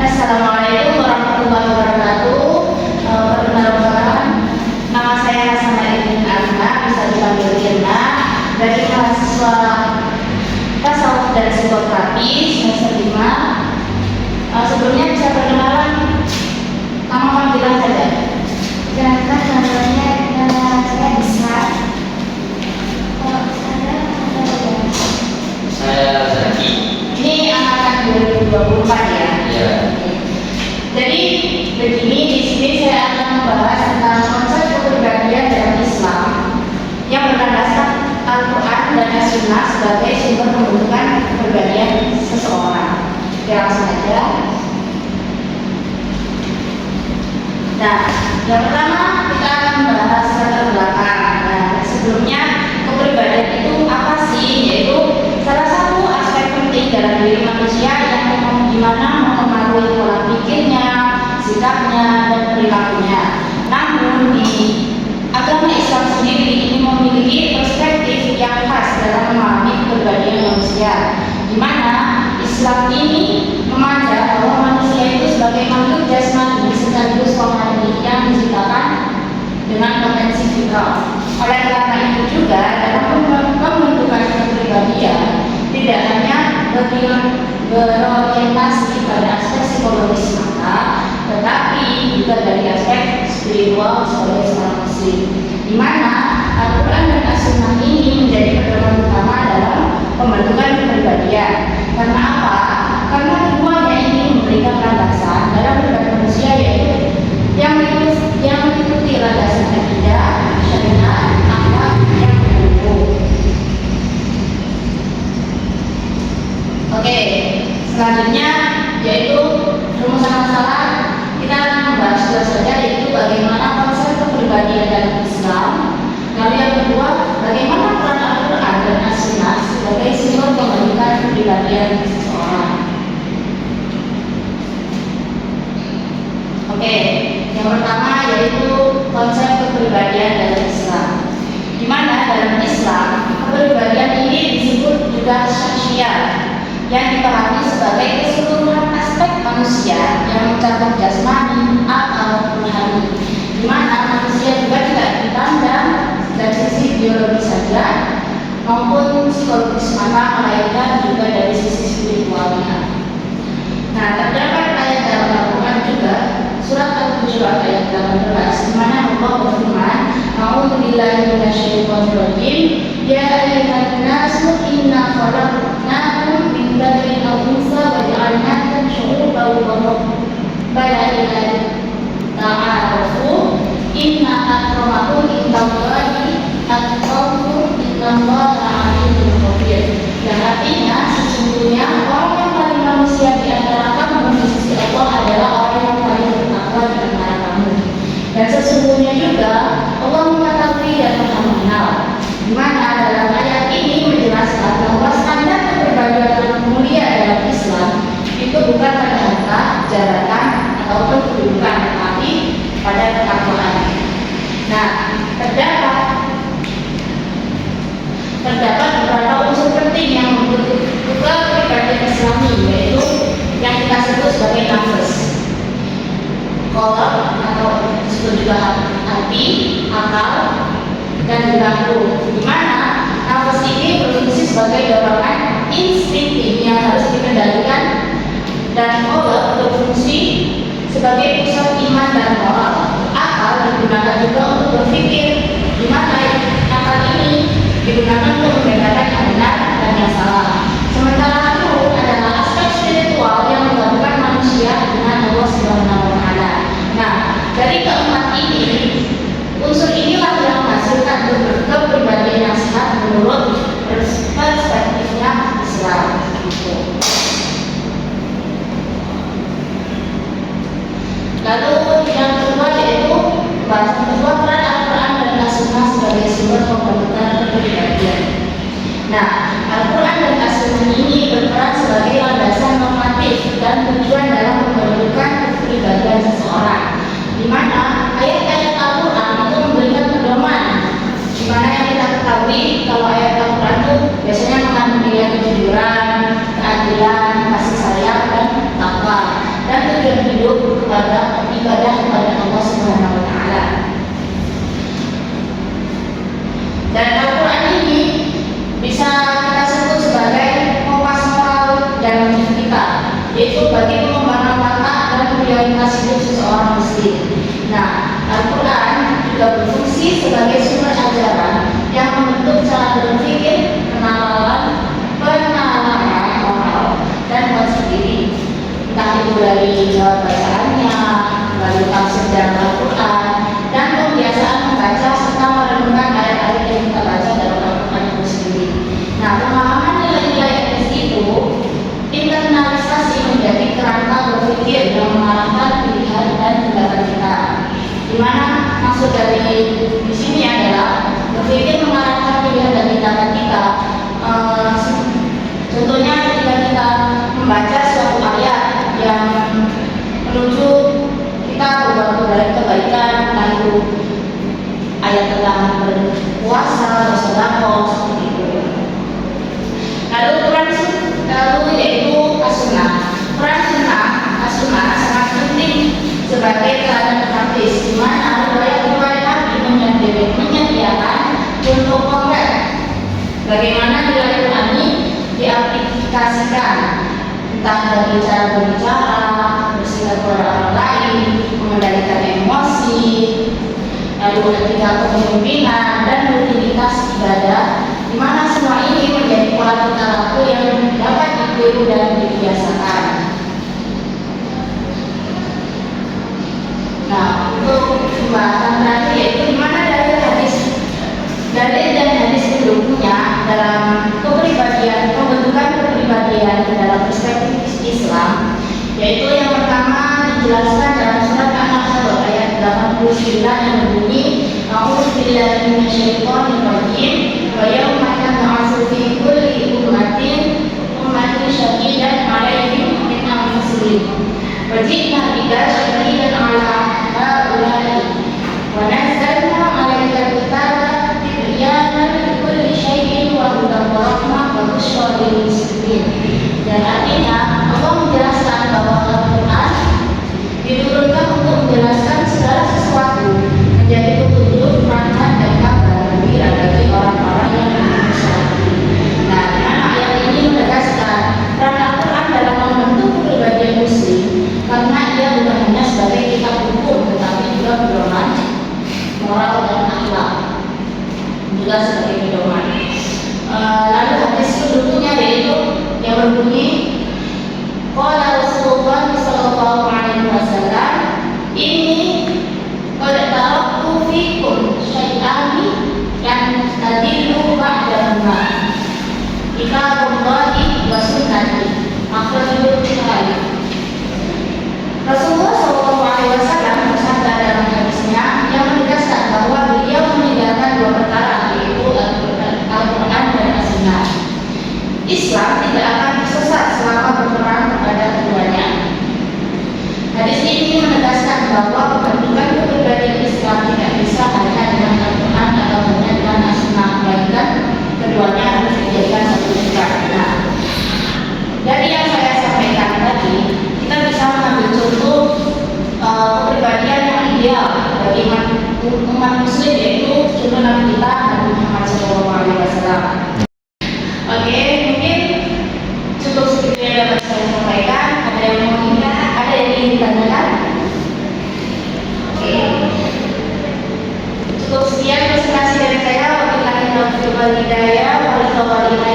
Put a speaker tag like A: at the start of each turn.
A: Assalamualaikum warahmatullahi wabarakatuh. Perkenalkan, nama saya Hasanah Irin Alina, bisa dipanggil Irna, dari mahasiswa Tasawuf dan Psikoterapi semester 5. Sebelumnya bisa perkenalan nama panggilan saja.
B: Perkenalkan, nama saya Bisma.
C: Saya Zaki.
A: Ini angkatan 2024 ya.
C: Ya.
A: Jadi begini, di sini saya akan membahas tentang konsep kepribadian dalam Islam yang berlandaskan Al-Quran dan As-Sunnah sebagai sumber pembentukan kepribadian seseorang. Oke, langsung aja. Nah, yang pertama kita akan membahas latar belakang. Nah, sebelumnya kepribadian itu apa sih? Yaitu salah satu aspek penting dalam diri manusia yang mempengaruhi pola pikirnya, sikapnya, dan perilakunya. Namun di agama Islam sendiri ini memiliki perspektif yang khas dalam memahami kepribadian manusia, di mana Islam ini memandang bahwa manusia itu sebagai makhluk jasmani sekaligus rohani yang diciptakan dengan potensi fitrah. Oleh karena itu juga dalam pembentukan kepribadian tidak hanya berorientasi pada aspek psikologis semata, tetapi juga dari aspek spiritual sebagai seorang muslim, di mana Al-Quran dan As-Sunnah ini menjadi pedoman utama dalam pembentukan kepribadian. Karena apa? Karena keduanya ini memberikan landasan dalam berbagai manusia, yaitu yang mengikuti landasan akidah, syariat, akhlak yang mendukung. Oke, selanjutnya yaitu rumusan masalah. Kita akan membahas dua saja, yaitu bagaimana konsep kepribadian dalam Islam. Lalu yang kedua, bagaimana peran Al-Quran dan As-Sunnah sebagai sumber pembentukan kepribadian seseorang. Oke, yang pertama yaitu konsep kepribadian dalam Islam, di mana dalam Islam kepribadian ini disebut juga syakhsiyah, yang dipahami sebagai keseluruhan aspek manusia yang mencakup jasmani, akal, rohani, di mana manusia juga tidak dipandang dari sisi biologi saja maupun psikologis semata, melainkan juga dari sisi spiritualnya. Nah, terdapat ayat dalam Al-Quran juga, surat Al-Hujurat ayat 18, di mana Allah berfirman, "A'udzubillahi minasyaitonir rajim, ya ayyuhan nasu inna khalaqnakum min dzakarin aw unsa wa ja'alnakum syu'uban wa qabaila ta'arafu inna akramakum indallahi atqakum innallaha 'alimun khabir." Yang artinya sesungguhnya orang yang paling manusia di antara kamu di sisi Allah adalah orang yang paling bertakwa di antara kamu. Dan sesungguhnya juga Allah mengetahui dan Maha mengenal, di mana dalam ayat ini menjelaskan bahwa standar kepribadian yang mulia dalam Islam itu bukan pada harta, jabatan, ataupun kedudukan, tetapi pada ketakwaan. Nah, terdapat beberapa unsur penting yang membentuk kepribadian Islami, yaitu yang kita sebut sebagai nafas, kolak atau disebut juga hati, akal, dan juga ruh, di mana nafas ini berfungsi sebagai dorongan instinktif yang harus dikendalikan, dan kolak berfungsi sebagai pusat iman dan moral. Akal digunakan juga untuk berpikir, di mana akal ini digunakan untuk membedakan yang benar dan yang salah. Sementara ruh adalah aspek spiritual yang menggabungkan manusia dengan Allah Subhanahu wa Ta'ala. Nah, dari keempat ini, unsur inilah yang menghasilkan kepribadian yang sehat menurut perspektifnya Islam. Lalu yang kedua yaitu bahasan kedua, peran Al-Quran dan As-Sunnah sebagai sumber pembentukan kepribadian. Nah, Al-Quran dan As-Sunnah ini berperan sebagai landasan normatif dan tujuan dalam pembentukan kepribadian seseorang, di mana ayat-ayat Al-Quran itu memberikan pedoman, di mana yang kita ketahui kalau ayat Al-Quran itu biasanya mengandung nilai kejujuran, keadilan, kasih sayang, dan takwa. Dan kualitas hidup seseorang muslim. Nah, Al-Quran juga berfungsi sebagai sumber ajaran yang membentuk cara berpikir, penalaran moral dan konsep diri. Entah itu dari bacaannya, melalui tafsir dalam Al-Quran, dan kebiasaan membaca serta merenungkan ayat-ayat yang kita baca dalam Al-Quran itu sendiri. Nah, pemahaman nilai-nilai etis itu internalisasi menjadi kerangka berpikir yang mengarahkan pilihan dan tindakan kita. Di mana maksud dari di sini adalah berpikir mengarahkan pilihan dan tindakan kita. Contohnya ketika kita membaca suatu ayat yang menuju kita berbuat baik kebaikan, lalu ayat tentang berpuasa, bersedekah, seperti itu. Lalu yaitu as-sunnah. Quran as-sunnah sangat penting sebagai teladan praktis, di mana riwayat-riwayat Nabi menyediakan contoh konkret bagaimana nilai Quran ini diaplikasikan, entah dari cara berbicara, bersikap kepada orang lain, mengendalikan emosi, lalu etika kepemimpinan dan rutinitas ibadah, di mana semua ini menjadi pola tingkah laku yang dapat ditiru dan dibiasakan. Nah, untuk pembahasan terakhir yaitu di mana dalil dan hadis pendukungnya dalam pembentukan kepribadian dalam perspektif Islam, yaitu yang pertama dijelaskan dalam surat An-Nahl ayat 89 yang berbunyi A'udzubillahi minasyaitonir rajim wa yauma nab'atsu fi kulli ummatin syahidan 'alaihim min anfusihim wa ji'na bika shahidan 'ala ha'ula'i wa nazzalna 'alaika kitaba tibyanan likulli syai'in wa hudan wa rahmah wa busyra lil muslimin. Dan artinya Allah menjelaskan bahwa Al-Quran diturunkan untuk menjelaskan segala sesuatu, menjadi petunjuk, rahmat dan kabar gembira bagi orang-orang yang beriman. Nah, dengan ayat ini menegaskan peran Al-Quran dalam membentuk kepribadian muslim, karena ia bukan hanya sebagai kitab hukum, tetapi juga pedoman moral dan akhlak, juga sebagai pedoman. Lalu hadis pendukungnya yaitu yang berbunyi qala Rasulullah sallallahu alaihi wasallam ini qad taraktu fikum syai'ani yang tadillu ba'dahuma kitabullahi wa sunnati akhrajul Bukhari. Rasulullah sallallahu alaihi wasallam bersabda dalam hadisnya yang menegaskan bahwa beliau meninggalkan dua perkara, yaitu Al-Quran dan As-Sunnah. Islam tidak akan tersesat selama berperang kepada keduanya. Hadis ini menegaskan bahwa pembentukan kepribadian Islam tidak bisa hanya dengan Al-Quran atau hanya dengan As-Sunnah, melainkan keduanya harus dijadikan satu juga. Nah, dari yang saya sampaikan tadi, kita bisa mengambil contoh kepribadian yang ideal bagi umat muslim, yaitu contoh Nabi kita Nabi Muhammad SAW. Oke, mungkin cukup segitu yang dapat saya sampaikan. Ada yang ingin ditanyakan? Oke, cukup sekian presentasi dari saya. Wabillahi taufiq wal hidayah.